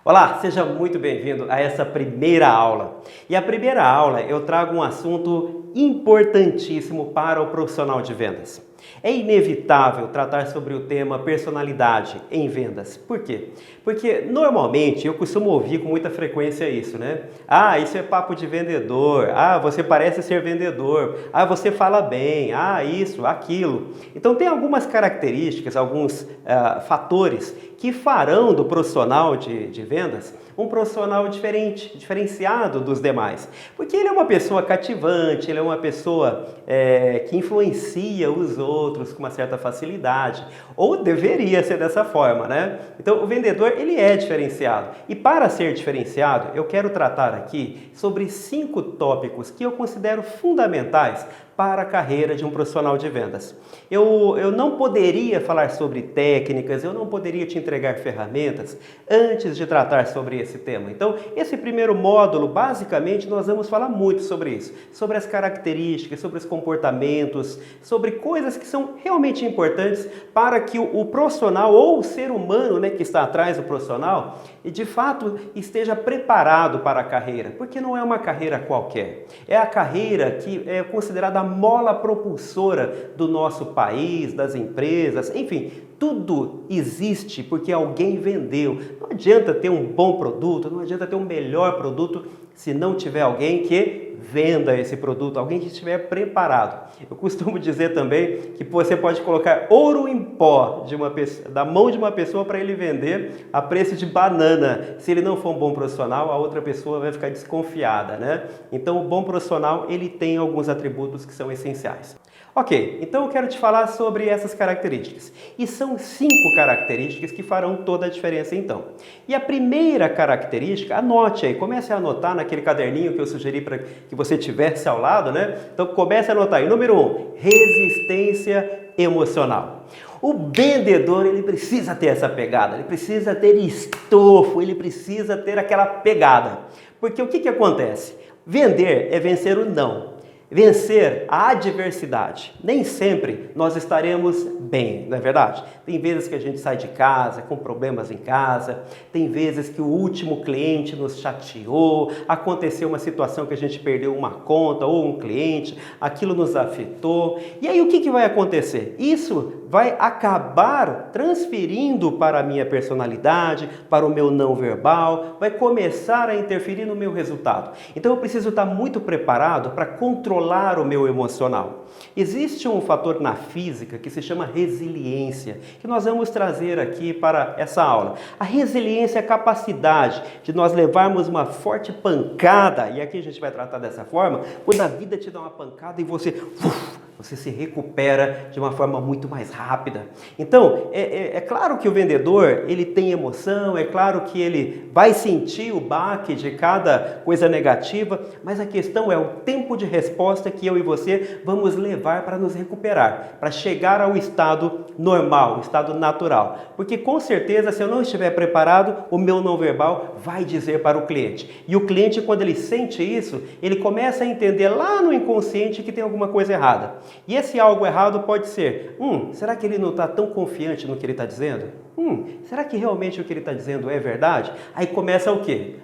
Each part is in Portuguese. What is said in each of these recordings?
Olá, seja muito bem-vindo a essa primeira aula. E a primeira aula eu trago um assunto importantíssimo para o profissional de vendas. É inevitável tratar sobre o tema personalidade em vendas. Por quê? Porque normalmente eu costumo ouvir com muita frequência isso, né? Ah, isso é papo de vendedor. Ah, você parece ser vendedor. Ah, você fala bem. Ah, isso, aquilo. Então tem algumas características, alguns fatores que farão do profissional de vendas um profissional diferente, diferenciado dos demais. Porque ele é uma pessoa cativante, ele é uma pessoa que influencia os outros com uma certa facilidade, ou deveria ser dessa forma, né? Então o vendedor ele é diferenciado. E para ser diferenciado, eu quero tratar aqui sobre 5 tópicos que eu considero fundamentais para a carreira de um profissional de vendas. Eu não poderia falar sobre técnicas, eu não poderia te entregar ferramentas antes de tratar sobre esse tema. Então, esse primeiro módulo, basicamente, nós vamos falar muito sobre isso, sobre as características, sobre os comportamentos, sobre coisas que são realmente importantes para que o profissional ou o ser humano, né, que está atrás do profissional, de fato esteja preparado para a carreira, porque não é uma carreira qualquer, é a carreira que é considerada a mola propulsora do nosso país, das empresas, enfim, tudo existe porque alguém vendeu. Não adianta ter um bom produto, não adianta ter um melhor produto se não tiver alguém que venda esse produto, alguém que estiver preparado. Eu costumo dizer também que você pode colocar ouro em pó da mão de uma pessoa para ele vender a preço de banana. Se ele não for um bom profissional, a outra pessoa vai ficar desconfiada, né? Então o bom profissional ele tem alguns atributos que são essenciais. Ok, então eu quero te falar sobre essas características. E são 5 características que farão toda a diferença então. E a primeira característica, anote aí, comece a anotar naquele caderninho que eu sugeri para que você tivesse ao lado, né? Então comece a anotar aí. Número 1, resistência emocional. O vendedor, ele precisa ter essa pegada, ele precisa ter estofo, ele precisa ter aquela pegada. Porque o que acontece? Vender é vencer o não. Vencer a adversidade. Nem sempre nós estaremos bem, não é verdade? Tem vezes que a gente sai de casa com problemas em casa, tem vezes que o último cliente nos chateou, aconteceu uma situação que a gente perdeu uma conta ou um cliente, aquilo nos afetou. E aí o que vai acontecer? Isso vai acabar transferindo para a minha personalidade, para o meu não verbal, vai começar a interferir no meu resultado. Então eu preciso estar muito preparado para controlar o meu emocional. Existe um fator na física que se chama resiliência, que nós vamos trazer aqui para essa aula. A resiliência é a capacidade de nós levarmos uma forte pancada, e aqui a gente vai tratar dessa forma, quando a vida te dá uma pancada e você se recupera de uma forma muito mais rápida. Então, é claro que o vendedor, ele tem emoção, é claro que ele vai sentir o baque de cada coisa negativa, mas a questão é o tempo de resposta que eu e você vamos levar para nos recuperar, para chegar ao estado normal, o estado natural. Porque com certeza, se eu não estiver preparado, o meu não verbal vai dizer para o cliente. E o cliente, quando ele sente isso, ele começa a entender lá no inconsciente que tem alguma coisa errada. E esse algo errado pode ser, será que ele não está tão confiante no que ele está dizendo? Será que realmente o que ele está dizendo é verdade? Aí começa o quê?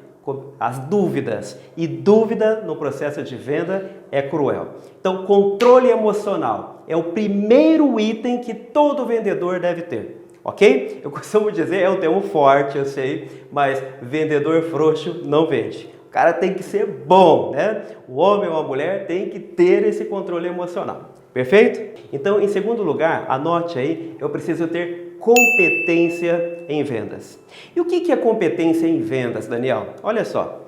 As dúvidas. E dúvida no processo de venda é cruel. Então, controle emocional é o primeiro item que todo vendedor deve ter. Ok? Eu costumo dizer, é um termo forte, eu sei, mas vendedor frouxo não vende. O cara tem que ser bom, né? O homem ou a mulher tem que ter esse controle emocional. Perfeito? Então, em segundo lugar, anote aí, eu preciso ter competência em vendas. E o que é competência em vendas, Daniel? Olha só,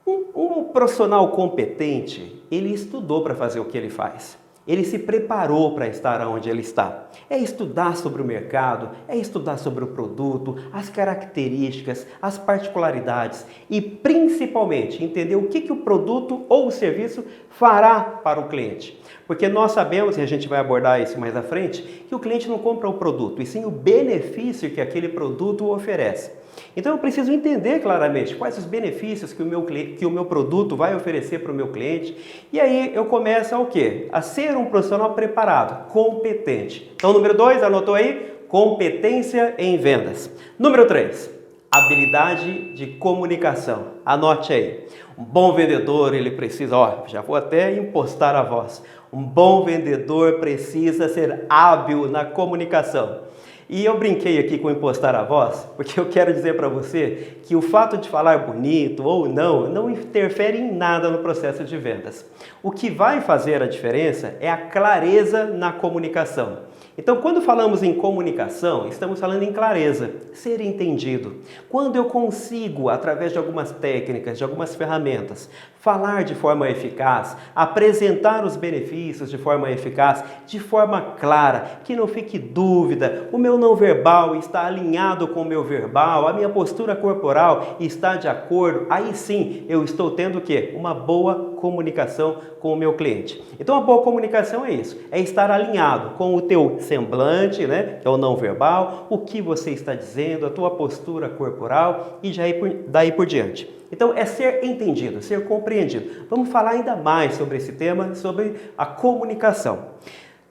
um profissional competente, ele estudou para fazer o que ele faz. Ele se preparou para estar onde ele está. É estudar sobre o mercado, é estudar sobre o produto, as características, as particularidades e principalmente entender o que o produto ou o serviço fará para o cliente. Porque nós sabemos, e a gente vai abordar isso mais à frente, que o cliente não compra o produto, e sim o benefício que aquele produto oferece. Então eu preciso entender claramente quais os benefícios que o meu produto vai oferecer para o meu cliente. E aí eu começo a o quê? A ser um profissional preparado, competente. Então número 2, anotou aí? Competência em vendas. Número 3, Habilidade de comunicação. Anote aí. Um bom vendedor, ele precisa, já vou até impostar a voz. Um bom vendedor precisa ser hábil na comunicação. E eu brinquei aqui com impostar a voz, porque eu quero dizer para você que o fato de falar bonito ou não interfere em nada no processo de vendas. O que vai fazer a diferença é a clareza na comunicação. Então, quando falamos em comunicação, estamos falando em clareza, ser entendido. Quando eu consigo, através de algumas técnicas, de algumas ferramentas, falar de forma eficaz, apresentar os benefícios de forma eficaz, de forma clara, que não fique dúvida, o meu não verbal está alinhado com o meu verbal, a minha postura corporal está de acordo, aí sim eu estou tendo o quê? Uma boa comunicação com o meu cliente. Então a boa comunicação é isso, é estar alinhado com o teu semblante, né, que é o não verbal, o que você está dizendo, a tua postura corporal e daí por diante. Então é ser entendido, ser compreendido. Vamos falar ainda mais sobre esse tema, sobre a comunicação.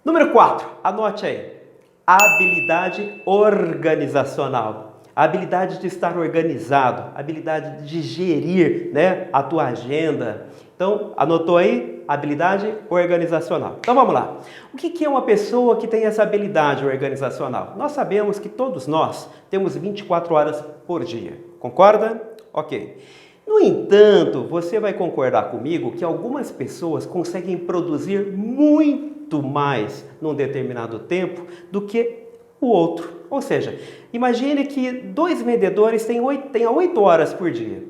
Número 4, anote aí. Habilidade organizacional. A habilidade de estar organizado, a habilidade de gerir, né, a tua agenda. Então, anotou aí? Habilidade organizacional. Então vamos lá. O que é uma pessoa que tem essa habilidade organizacional? Nós sabemos que todos nós temos 24 horas por dia. Concorda? Ok. No entanto, você vai concordar comigo que algumas pessoas conseguem produzir muito mais num determinado tempo do que o outro. Ou seja, imagine que 2 vendedores tenham 8 horas por dia.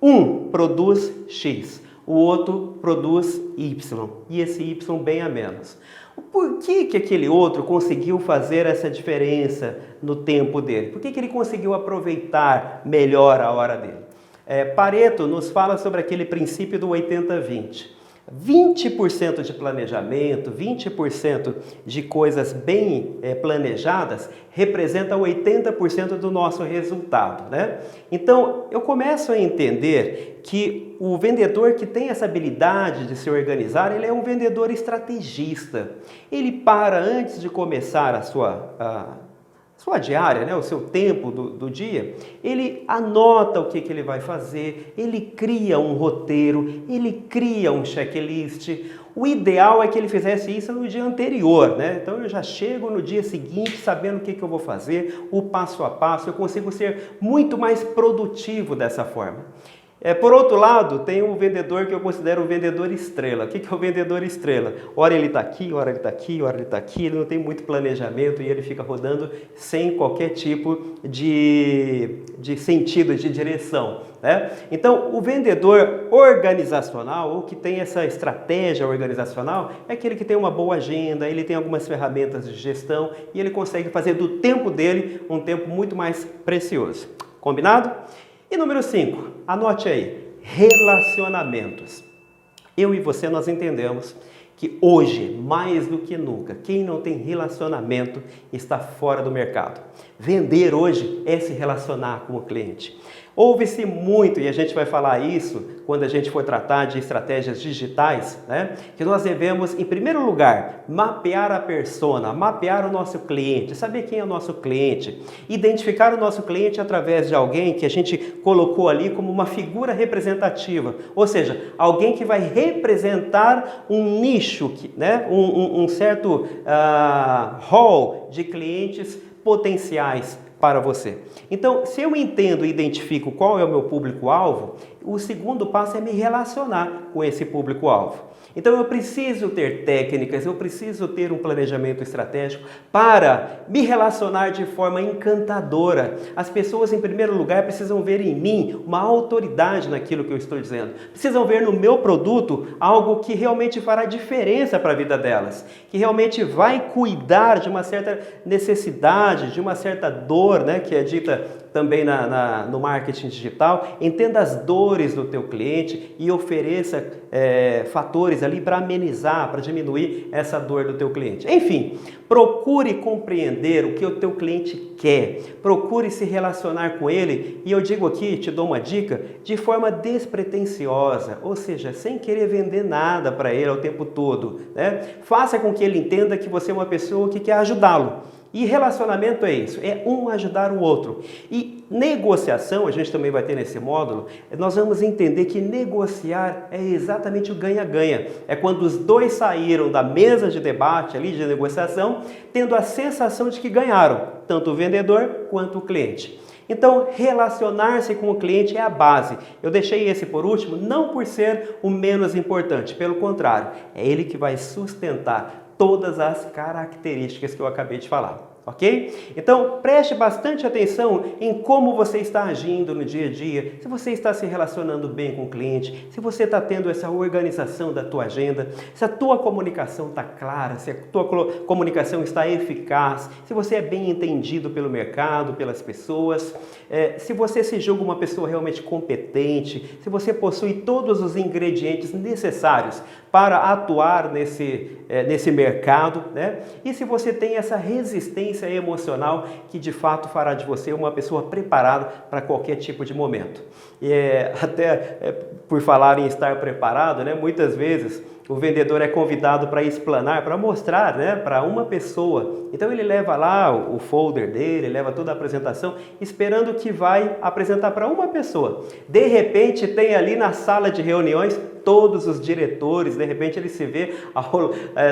Um produz X, o outro produz Y, e esse Y bem a menos. Por que aquele outro conseguiu fazer essa diferença no tempo dele? Por que ele conseguiu aproveitar melhor a hora dele? Pareto nos fala sobre aquele princípio do 80-20. 20% de planejamento, 20% de coisas bem planejadas representa 80% do nosso resultado, né? Então, eu começo a entender que o vendedor que tem essa habilidade de se organizar, ele é um vendedor estrategista. Ele para antes de começar a sua diária, né, o seu tempo do dia, ele anota o que ele vai fazer, ele cria um roteiro, ele cria um checklist. O ideal é que ele fizesse isso no dia anterior, né? Então eu já chego no dia seguinte sabendo o que eu vou fazer, o passo a passo, eu consigo ser muito mais produtivo dessa forma. Por outro lado, tem um vendedor que eu considero o vendedor estrela. O que é o vendedor estrela? Ora ele está aqui, ora ele está aqui, ora ele está aqui, ele não tem muito planejamento e ele fica rodando sem qualquer tipo de sentido, de direção, né? Então, o vendedor organizacional, ou que tem essa estratégia organizacional, é aquele que tem uma boa agenda, ele tem algumas ferramentas de gestão e ele consegue fazer do tempo dele um tempo muito mais precioso. Combinado? E número 5, anote aí, relacionamentos. Eu e você, nós entendemos que hoje, mais do que nunca, quem não tem relacionamento está fora do mercado. Vender hoje é se relacionar com o cliente. Ouve-se muito, e a gente vai falar isso quando a gente for tratar de estratégias digitais, né? Que nós devemos, em primeiro lugar, mapear a persona, mapear o nosso cliente, saber quem é o nosso cliente, identificar o nosso cliente através de alguém que a gente colocou ali como uma figura representativa, ou seja, alguém que vai representar um nicho, né? um certo hall de clientes potenciais para você. Então, se eu entendo e identifico qual é o meu público-alvo, o segundo passo é me relacionar com esse público-alvo. Então, eu preciso ter técnicas, eu preciso ter um planejamento estratégico para me relacionar de forma encantadora. As pessoas, em primeiro lugar, precisam ver em mim uma autoridade naquilo que eu estou dizendo. Precisam ver no meu produto algo que realmente fará diferença para a vida delas, que realmente vai cuidar de uma certa necessidade, de uma certa dor, né, que é dita também no marketing digital. Entenda as dores do teu cliente e ofereça fatores ali para amenizar, para diminuir essa dor do teu cliente. Enfim, procure compreender o que o teu cliente quer, procure se relacionar com ele, e eu digo aqui, te dou uma dica, de forma despretensiosa, ou seja, sem querer vender nada para ele o tempo todo, né? Faça com que ele entenda que você é uma pessoa que quer ajudá-lo, E relacionamento é isso, é um ajudar o outro. E negociação, a gente também vai ter nesse módulo, nós vamos entender que negociar é exatamente o ganha-ganha. É quando os dois saíram da mesa de debate ali, de negociação, tendo a sensação de que ganharam, tanto o vendedor quanto o cliente. Então, relacionar-se com o cliente é a base. Eu deixei esse por último, não por ser o menos importante, pelo contrário, é ele que vai sustentar todas as características que eu acabei de falar. Ok? Então, preste bastante atenção em como você está agindo no dia a dia, se você está se relacionando bem com o cliente, se você está tendo essa organização da tua agenda, se a tua comunicação está clara, se a tua comunicação está eficaz, se você é bem entendido pelo mercado, pelas pessoas, se você se julga uma pessoa realmente competente, se você possui todos os ingredientes necessários para atuar nesse mercado, né? E se você tem essa resistência emocional que de fato fará de você uma pessoa preparada para qualquer tipo de momento. E por falar em estar preparado, né? Muitas vezes o vendedor é convidado para explanar, para mostrar, né, para uma pessoa. Então ele leva lá o folder dele, leva toda a apresentação, esperando que vai apresentar para uma pessoa. De repente tem ali na sala de reuniões todos os diretores, de repente ele se vê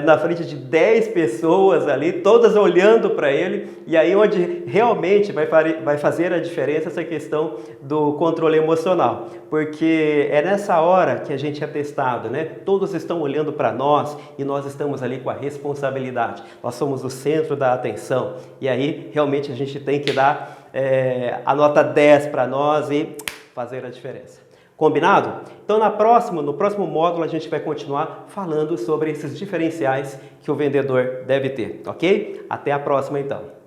na frente de 10 pessoas ali, todas olhando para ele, e aí onde realmente vai fazer a diferença essa questão do controle emocional, porque é nessa hora que a gente é testado, né? Todos estão olhando para nós e nós estamos ali com a responsabilidade, nós somos o centro da atenção, e aí realmente a gente tem que dar a nota 10 para nós e fazer a diferença. Combinado? Então no próximo módulo a gente vai continuar falando sobre esses diferenciais que o vendedor deve ter, ok? Até a próxima então!